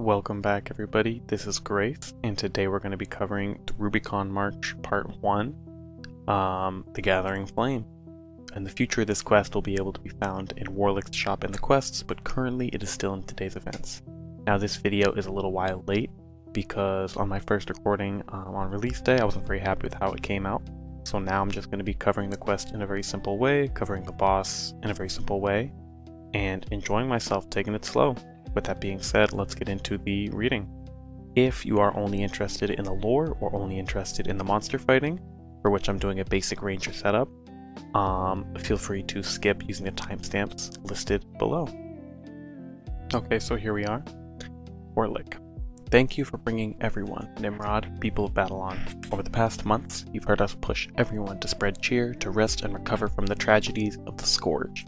Welcome back everybody, this is Grace, and today we're going to be covering the Rubicon March Part 1, The Gathering Flame. In the future this quest will be able to be found in Warlick's shop in the quests, but currently it is still in today's events. Now this video is a little while late, because on my first recording on release day I wasn't very happy with how it came out. So now I'm just going to be covering the quest in a very simple way, covering the boss in a very simple way, and enjoying myself, taking it slow. With that being said, let's get into the reading. If you are only interested in the lore or only interested in the monster fighting, for which I'm doing a basic ranger setup, feel free to skip using the timestamps listed below. Okay, so here we are. Warlick. Thank you for bringing everyone, Nimrod, people of Battleon. Over the past months, you've heard us push everyone to spread cheer, to rest and recover from the tragedies of the Scourge.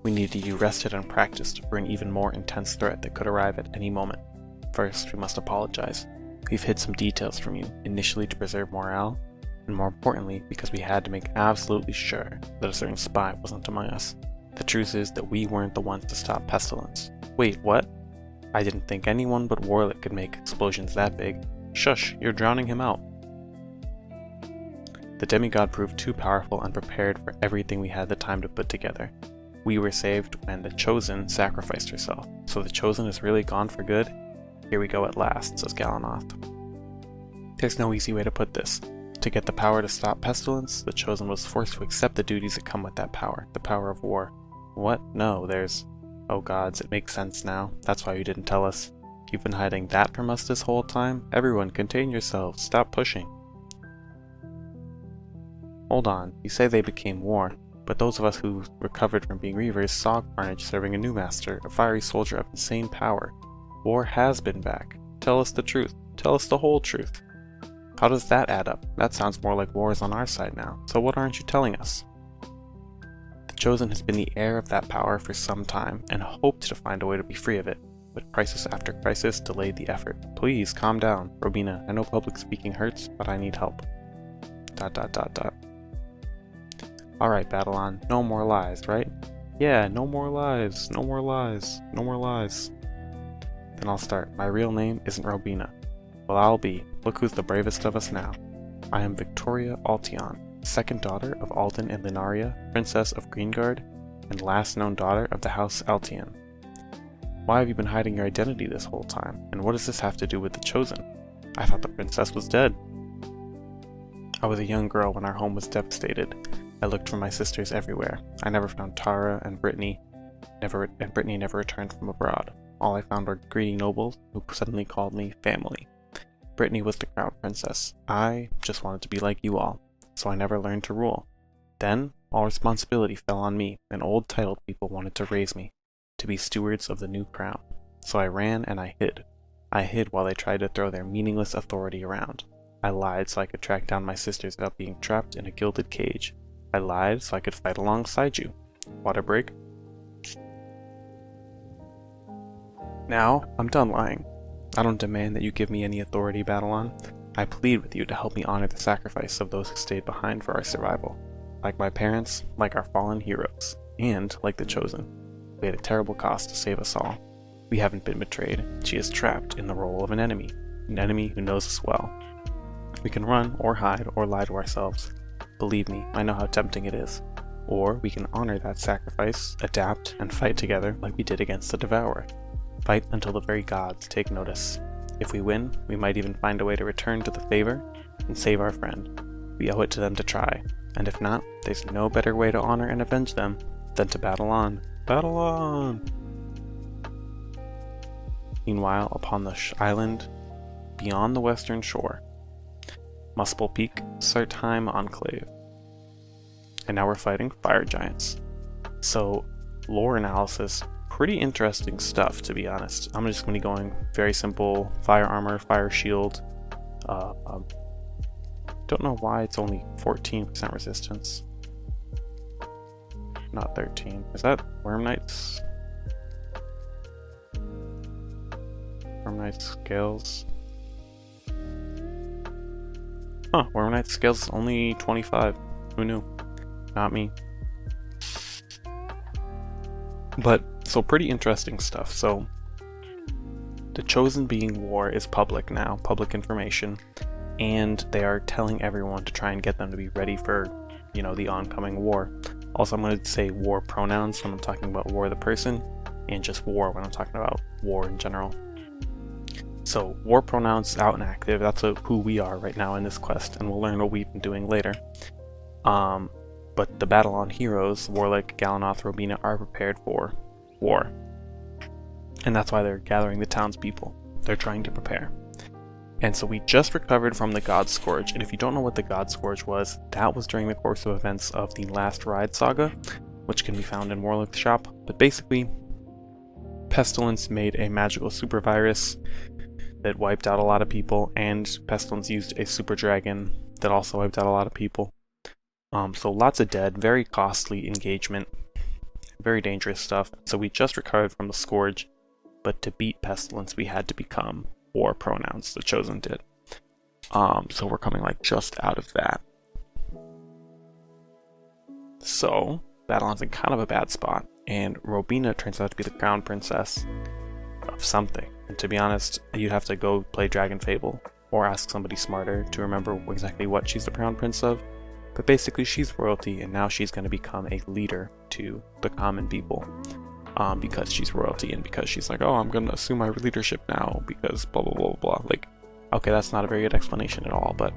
We needed you rested and practiced for an even more intense threat that could arrive at any moment. First, we must apologize. We've hid some details from you, initially to preserve morale, and more importantly, because we had to make absolutely sure that a certain spy wasn't among us. The truth is that we weren't the ones to stop Pestilence. Wait, what? I didn't think anyone but Warlick could make explosions that big. Shush, you're drowning him out. The demigod proved too powerful and prepared for everything we had the time to put together. We were saved when the Chosen sacrificed herself. So the Chosen is really gone for good? Here we go at last, says Gallinoth. There's no easy way to put this. To get the power to stop Pestilence, the Chosen was forced to accept the duties that come with that power, the power of war. What? No, there's... Oh gods, it makes sense now. That's why you didn't tell us. You've been hiding that from us this whole time? Everyone, contain yourselves. Stop pushing. Hold on, you say they became war. But those of us who recovered from being Reavers saw Carnage serving a new master, a fiery soldier of insane power. War has been back. Tell us the truth. Tell us the whole truth. How does that add up? That sounds more like war is on our side now. So what aren't you telling us? The Chosen has been the heir of that power for some time, and hoped to find a way to be free of it. But crisis after crisis delayed the effort. Please, calm down. Robina, I know public speaking hurts, but I need help. ... Alright, Battleon, no more lies, right? Yeah, no more lies, no more lies, no more lies. Then I'll start. My real name isn't Robina. Well, I'll be. Look who's the bravest of us now. I am Victoria Altion, second daughter of Alden and Linaria, Princess of Greengard, and last known daughter of the House Altian. Why have you been hiding your identity this whole time, and what does this have to do with the Chosen? I thought the princess was dead. I was a young girl when our home was devastated. I looked for my sisters everywhere. I never found Tara and Brittany never returned from abroad. All I found were greedy nobles who suddenly called me family. Brittany was the crown princess. I just wanted to be like you all, so I never learned to rule. Then, all responsibility fell on me, and old titled people wanted to raise me, to be stewards of the new crown. So I ran and I hid. I hid while they tried to throw their meaningless authority around. I lied so I could track down my sisters without being trapped in a gilded cage. I lied so I could fight alongside you. Water break? Now, I'm done lying. I don't demand that you give me any authority, Battleon. I plead with you to help me honor the sacrifice of those who stayed behind for our survival. Like my parents, like our fallen heroes, and like the Chosen. We had a terrible cost to save us all. We haven't been betrayed. She is trapped in the role of an enemy who knows us well. We can run, or hide, or lie to ourselves. Believe me, I know how tempting it is. Or we can honor that sacrifice, adapt, and fight together like we did against the Devourer. Fight until the very gods take notice. If we win, we might even find a way to return to the favor and save our friend. We owe it to them to try, and if not, there's no better way to honor and avenge them than to battle on. Battle on! Meanwhile, upon the island beyond the western shore, Muspel Peak, Sartheim Enclave. And now we're fighting fire giants. So, lore analysis, pretty interesting stuff to be honest. I'm just going to be going very simple, fire armor, fire shield. Don't know why it's only 14% resistance. Not 13. Is that Worm Knight's? Worm Knight's scales? Huh, Worm Knight's scales is only 25. Who knew? Not me. But, so pretty interesting stuff. So, the Chosen being war is public now, public information, and they are telling everyone to try and get them to be ready for, you know, the oncoming war. Also, I'm going to say war pronouns when I'm talking about war the person, and just war when I'm talking about war in general. So, war pronouns out and active, that's who we are right now in this quest, and we'll learn what we've been doing later. But the Battleon heroes, Warlick, Gallinoth, Robina, are prepared for war. And that's why they're gathering the townspeople. They're trying to prepare. And so we just recovered from the Godscourge, and if you don't know what the Godscourge was, that was during the course of events of the Last Ride saga, which can be found in Warlick's shop. But basically, Pestilence made a magical super virus that wiped out a lot of people, and Pestilence used a super dragon that also wiped out a lot of people. So lots of dead, very costly engagement, very dangerous stuff. So we just recovered from the Scourge, but to beat Pestilence we had to become war pronouns, the Chosen did. So we're coming like just out of that. So Battleon's in kind of a bad spot, and Robina turns out to be the crown princess of something. And to be honest, you'd have to go play Dragon Fable or ask somebody smarter to remember exactly what she's the crown prince of. But basically she's royalty, and now she's going to become a leader to the common people. Because she's royalty, and because she's like, oh, I'm going to assume my leadership now because blah blah blah blah. Like, okay, that's not a very good explanation at all, but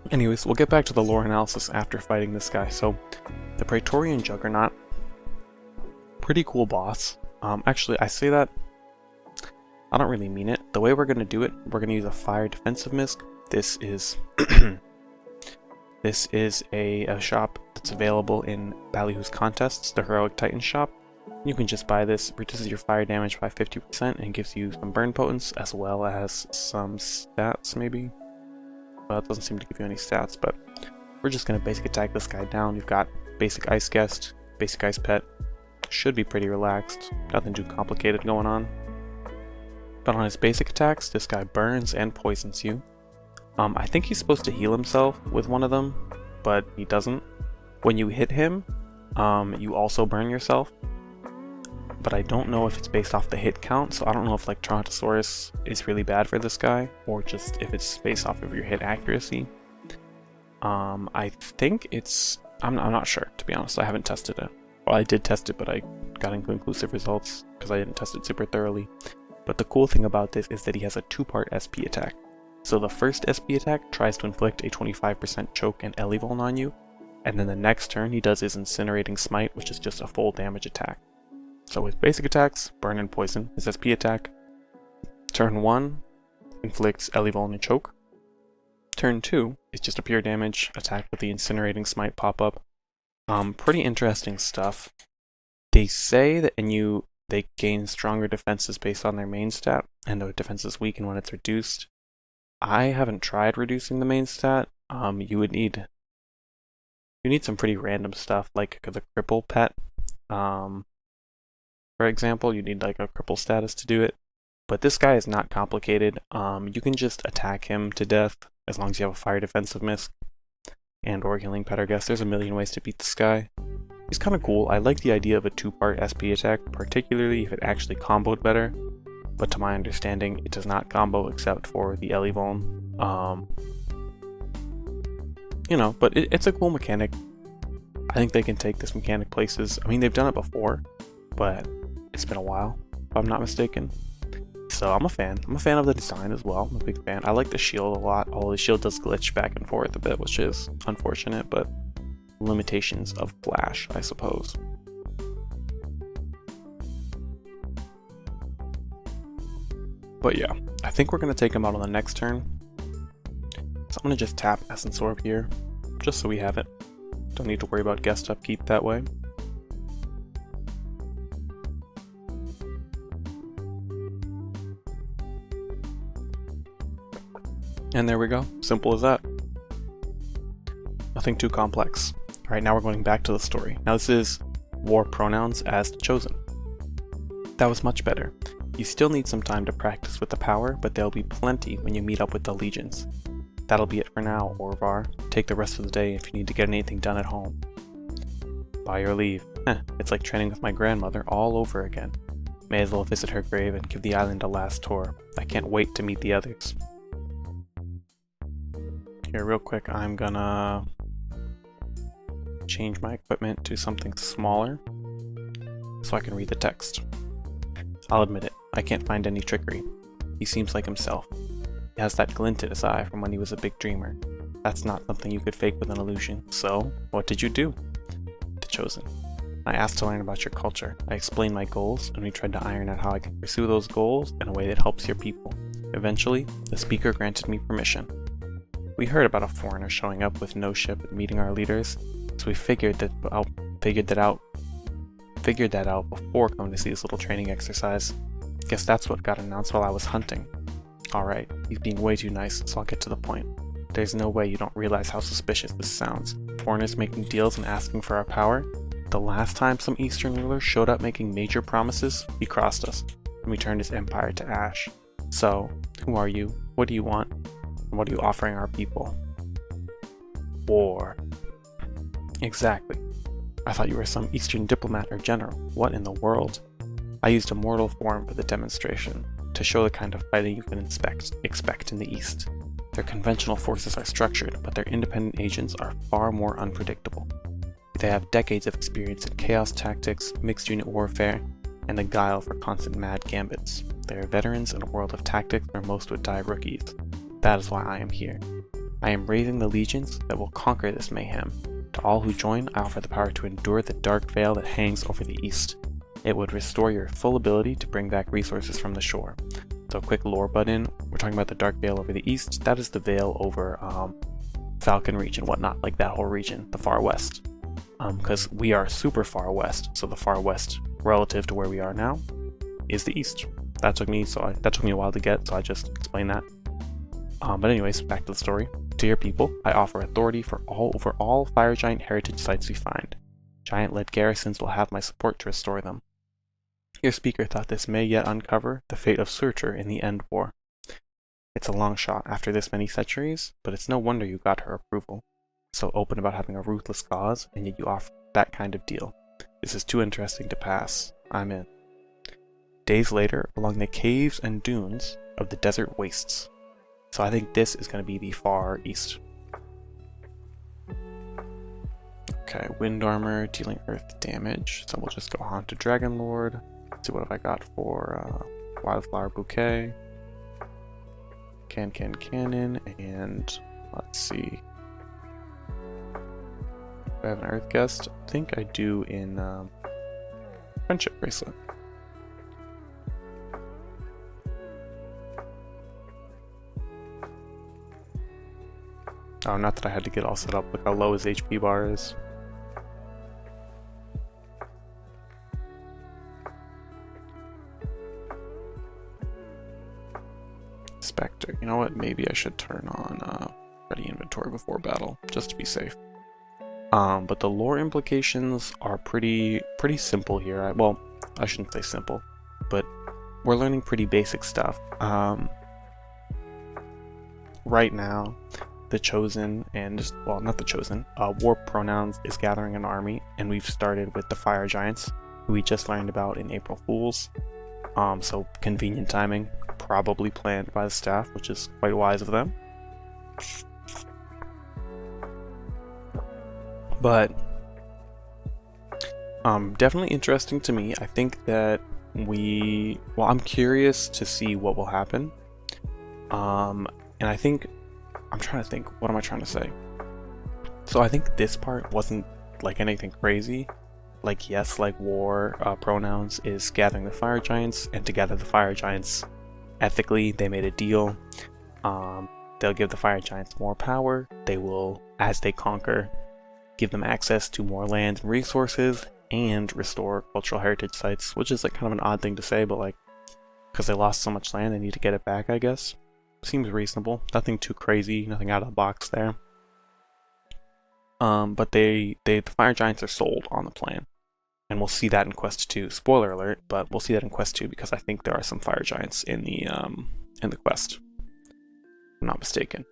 anyways, we'll get back to the lore analysis after fighting this guy. So the Praetorian Juggernaut, pretty cool boss. Actually, I say that, I don't really mean it. The way we're going to do it, we're going to use a fire defensive misc. This is this is a shop that's available in Ballyhoo's Contests, the Heroic Titan shop. You can just buy this, reduces your fire damage by 50% and gives you some burn potence as well as some stats maybe. Well, it doesn't seem to give you any stats, but we're just going to basic attack this guy down. We've got basic Ice Guest, basic Ice Pet. Should be pretty relaxed, nothing too complicated going on. But on his basic attacks, this guy burns and poisons you. I think he's supposed to heal himself with one of them, but he doesn't. When you hit him, you also burn yourself. But I don't know if it's based off the hit count, so I don't know if like Trontosaurus is really bad for this guy, or just if it's based off of your hit accuracy. I think it's... I'm not sure, to be honest. I haven't tested it. Well, I did test it, but I got inconclusive results because I didn't test it super thoroughly. But the cool thing about this is that he has a two-part SP attack. So the first SP attack tries to inflict a 25% choke and Elevuln on you, and then the next turn he does his Incinerating Smite, which is just a full damage attack. So his basic attacks, burn and poison. His SP attack, turn 1, inflicts Elevuln and choke. Turn 2 is just a pure damage attack with the Incinerating Smite pop-up. Pretty interesting stuff. They say that they gain stronger defenses based on their main stat, and the defense is weakened when it's reduced. I haven't tried reducing the main stat. You need some pretty random stuff, like the cripple pet. For example, you need like a cripple status to do it. But this guy is not complicated. You can just attack him to death as long as you have a fire defensive misc and or healing pet, I guess. There's a million ways to beat this guy. He's kind of cool. I like the idea of a two-part SP attack, particularly if it actually comboed better. But to my understanding, it does not combo except for the Elevuln. You know, but it's a cool mechanic. I think they can take this mechanic places. I mean, they've done it before, but it's been a while, if I'm not mistaken. So I'm a fan. I'm a fan of the design as well. I'm a big fan. I like the shield a lot, although the shield does glitch back and forth a bit, which is unfortunate, but limitations of Flash, I suppose. But yeah, I think we're going to take him out on the next turn. So I'm going to just tap Essence Orb here, just so we have it. Don't need to worry about guest upkeep that way. And there we go. Simple as that. Nothing too complex. Alright, now we're going back to the story. Now this is war pronouns as the Chosen. That was much better. You still need some time to practice with the power, but there'll be plenty when you meet up with the legions. That'll be it for now, Orvar. Take the rest of the day if you need to get anything done at home. By your leave. It's like training with my grandmother all over again. May as well visit her grave and give the island a last tour. I can't wait to meet the others. Here, real quick, I'm gonna change my equipment to something smaller so I can read the text. I'll admit it, I can't find any trickery. He seems like himself. He has that glint in his eye from when he was a big dreamer. That's not something you could fake with an illusion. So, what did you do? The Chosen. I asked to learn about your culture. I explained my goals, and we tried to iron out how I can pursue those goals in a way that helps your people. Eventually, the speaker granted me permission. We heard about a foreigner showing up with no ship and meeting our leaders, so we figured that out before coming to see this little training exercise. Guess that's what got announced while I was hunting. Alright, he's being way too nice, so I'll get to the point. There's no way you don't realize how suspicious this sounds. Foreigners making deals and asking for our power? The last time some Eastern ruler showed up making major promises, he crossed us, and we turned his empire to ash. So, who are you? What do you want? And what are you offering our people? War. Exactly. I thought you were some Eastern diplomat or general. What in the world? I used a mortal form for the demonstration, to show the kind of fighting you can expect in the East. Their conventional forces are structured, but their independent agents are far more unpredictable. They have decades of experience in chaos tactics, mixed unit warfare, and the guile for constant mad gambits. They are veterans in a world of tactics where most would die rookies. That is why I am here. I am raising the legions that will conquer this mayhem. To all who join, I offer the power to endure the dark veil that hangs over the East. It would restore your full ability to bring back resources from the shore. So a quick lore button, we're talking about the dark veil over the East. That is the veil over Falcon Reach and whatnot, like that whole region, the far west. Because we are super far west, so the far west relative to where we are now is the East. That took me a while to get, so I just explained that. But anyways, back to the story. To your people, I offer authority over all Fire Giant heritage sites we find. Giant-led garrisons will have my support to restore them. Your speaker thought this may yet uncover the fate of Searcher in the End War. It's a long shot after this many centuries, but it's no wonder you got her approval. So open about having a ruthless cause, and yet you offer that kind of deal. This is too interesting to pass. I'm in. Days later, along the caves and dunes of the desert wastes. So I think this is going to be the far east. Okay, wind armor, dealing earth damage. So we'll just go on to Dragon Lord. Let's see what have I got for Wildflower Bouquet. Cannon, and let's see. Do I have an Earth Guest? I think I do in Friendship Bracelet. Oh, not that I had to get all set up. Look how low his HP bar is. Spectre. You know what? Maybe I should turn on ready inventory before battle, just to be safe. But the lore implications are pretty simple here. Well, I shouldn't say simple, but we're learning pretty basic stuff. Right now, the Chosen not the Chosen, Warp Pronouns is gathering an army, and we've started with the Fire Giants, who we just learned about in April Fools. So convenient timing, probably planned by the staff, which is quite wise of them. But definitely interesting to me. I think that I'm curious to see what will happen. And I think I'm trying to think, what am I trying to say? So I think this part wasn't like anything crazy. Like, yes, like War Pronouns is gathering the Fire Giants, and to gather the Fire Giants, ethically, they made a deal. They'll give the Fire Giants more power. They will, as they conquer, give them access to more land and resources, and restore cultural heritage sites, which is like kind of an odd thing to say, but like, because they lost so much land, they need to get it back, I guess. Seems reasonable. Nothing too crazy, nothing out of the box there. But the Fire Giants are sold on the plan. And we'll see that in Quest 2. Spoiler alert, but we'll see that in Quest 2 because I think there are some Fire Giants in the quest. If I'm not mistaken.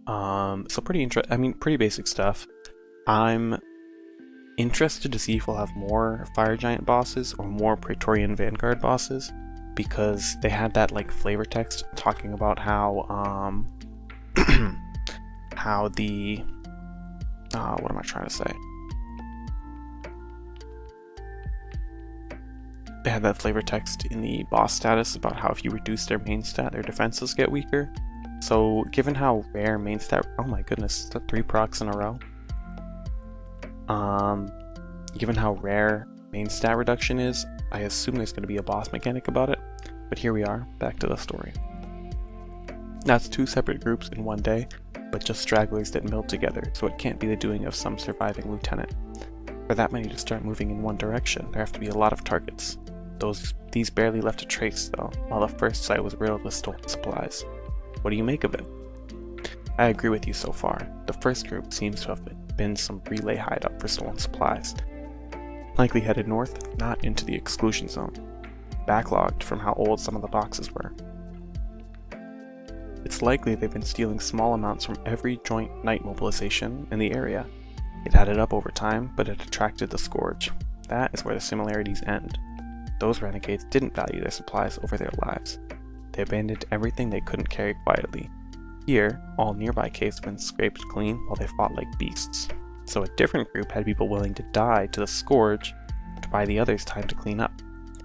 So pretty basic stuff. I'm interested to see if we'll have more Fire Giant bosses or more Praetorian Vanguard bosses, because they had that like flavor text talking about how how the what am I trying to say? They had that flavor text in the boss status about how if you reduce their main stat, their defenses get weaker. So given how rare main stat, oh my goodness, is that 3 procs in a row? Given how rare main stat reduction is, I assume there's going to be a boss mechanic about it. But here we are, back to the story. That's 2 separate groups in one day, but just stragglers that milled together, so it can't be the doing of some surviving lieutenant. For that many to start moving in one direction, there have to be a lot of targets. These barely left a trace, though, while the first site was riddled with stolen supplies. What do you make of it? I agree with you so far. The first group seems to have been some relay hideout for stolen supplies. Likely headed north, not into the exclusion zone. Backlogged from how old some of the boxes were. It's likely they've been stealing small amounts from every joint night mobilization in the area. It added up over time, but it attracted the Scourge. That is where the similarities end. Those renegades didn't value their supplies over their lives. They abandoned everything they couldn't carry quietly. Here, all nearby caves have been scraped clean while they fought like beasts. So a different group had people willing to die to the Scourge to buy the others time to clean up.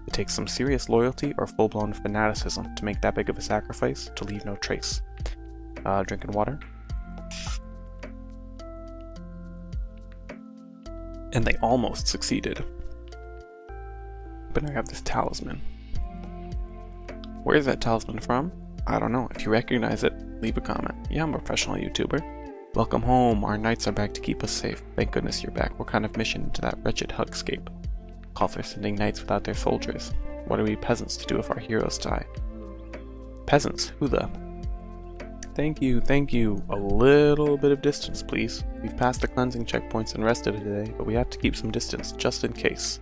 It takes some serious loyalty or full-blown fanaticism to make that big of a sacrifice to leave no trace. Drinking water. And they almost succeeded. But I have this talisman. Where is that talisman from? I don't know. If you recognize it, leave a comment. Yeah, I'm a professional YouTuber. Welcome home. Our knights are back to keep us safe. Thank goodness you're back. What kind of mission into that wretched hugscape? Calls for sending knights without their soldiers. What are we peasants to do if our heroes die? Peasants? Who the? Thank you, thank you. A little bit of distance, please. We've passed the cleansing checkpoints and rested today, but we have to keep some distance, just in case.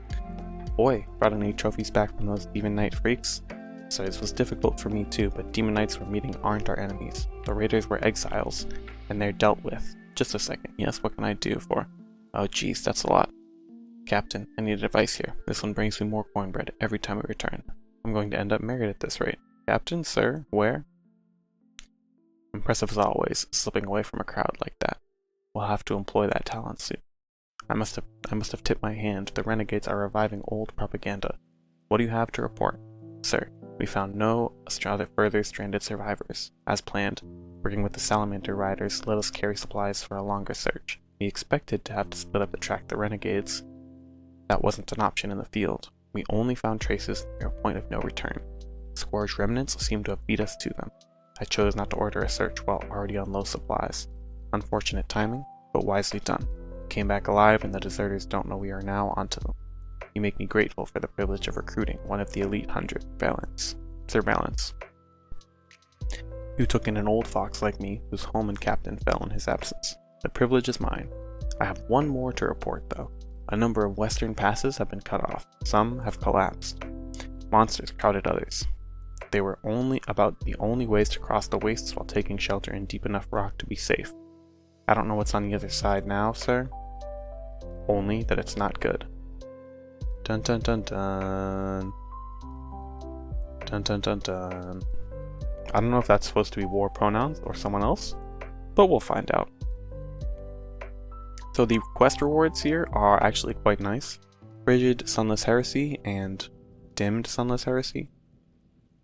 Boy, brought any trophies back from those Demon Knight freaks? So this was difficult for me too, but Demon Knights we're meeting aren't our enemies. The Raiders were exiles, and they're dealt with. Just a second. Yes, what can I do for? Oh geez, that's a lot. Captain, I need advice here. This one brings me more cornbread every time we return. I'm going to end up married at this rate. Captain, sir, where? Impressive as always, slipping away from a crowd like that. We'll have to employ that talent soon. I must have tipped my hand. The renegades are reviving old propaganda. What do you have to report? Sir, we found no further stranded survivors. As planned, working with the Salamander Riders let us carry supplies for a longer search. We expected to have to split up to track the renegades. That wasn't an option in the field. We only found traces near a point of no return. Scourge remnants seemed to have beat us to them. I chose not to order a search while already on low supplies. Unfortunate timing, but wisely done. Came back alive and the deserters don't know we are now onto them. You make me grateful for the privilege of recruiting one of the elite 100, Sir Balance. You took in an old fox like me, whose home and captain fell in his absence. The privilege is mine. I have one more to report, though. A number of western passes have been cut off. Some have collapsed. Monsters crowded others. They were about the only ways to cross the wastes while taking shelter in deep enough rock to be safe. I don't know what's on the other side now, sir. Only that it's not good. Dun dun dun dun. Dun dun dun dun. I don't know if that's supposed to be war pronouns or someone else, but we'll find out. So the quest rewards here are actually quite nice. Frigid Sunless Heresy and Dimmed Sunless Heresy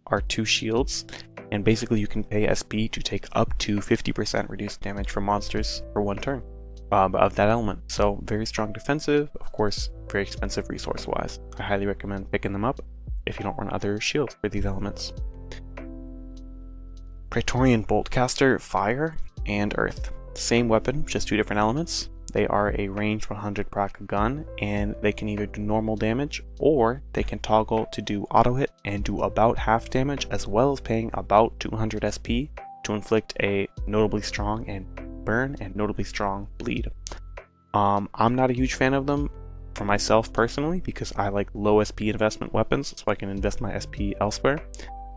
are 2 shields, and basically you can pay SP to take up to 50% reduced damage from monsters for 1 turn of that element. So very strong defensive, of course very expensive resource wise. I highly recommend picking them up if you don't run other shields for these elements. Praetorian Boltcaster, Fire and Earth. Same weapon, just 2 different elements. They are a range 100 proc gun, and they can either do normal damage, or they can toggle to do auto hit and do about half damage, as well as paying about 200 SP to inflict a notably strong and burn and notably strong bleed. I'm not a huge fan of them for myself personally, because I like low SP investment weapons, so I can invest my SP elsewhere,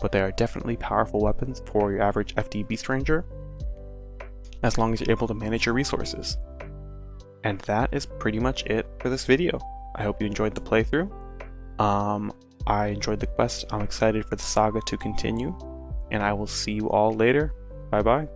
but they are definitely powerful weapons for your average FD Beast Ranger, as long as you're able to manage your resources. And that is pretty much it for this video. I hope you enjoyed the playthrough. I enjoyed the quest. I'm excited for the saga to continue, and I will see you all later. Bye bye.